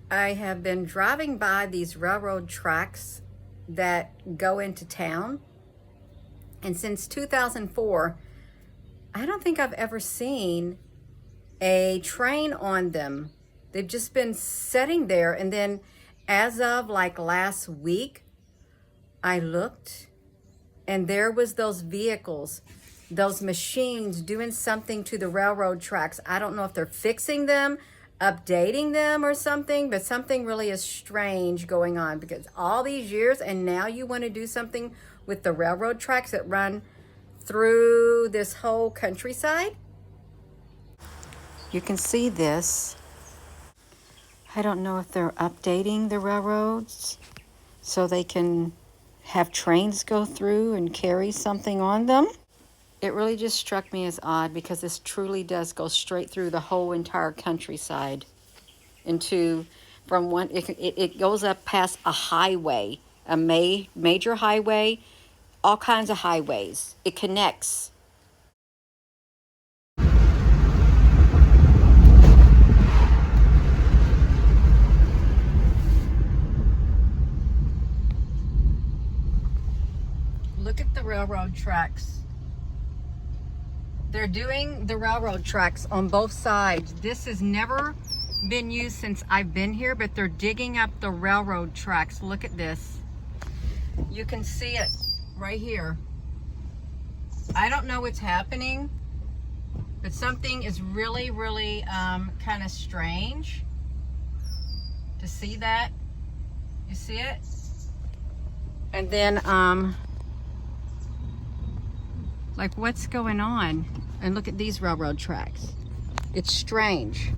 I have been driving by these railroad tracks that go into town, and since 2004, I don't think I've ever seen a train on them. They've just been sitting there, and then as of like last week, I looked and there was those vehicles, those machines doing something to the railroad tracks. I don't know if they're fixing them, updating them or something, but something really is strange going on, because all these years and now you want to do something with the railroad tracks that run through this whole countryside. You can see this. I don't know if they're updating the railroads so they can have trains go through and carry something on them. It really just struck me as odd, because this truly does go straight through the whole entire countryside into, from one, it goes up past a highway, a major highway, all kinds of highways. It connects. Look at the railroad tracks. They're doing the railroad tracks on both sides. This has never been used since I've been here, but they're digging up the railroad tracks. Look at this. You can see it right here. I don't know what's happening, but something is really, really kind of strange to see that. You see it? And then, like, what's going on? And look at these railroad tracks. It's strange.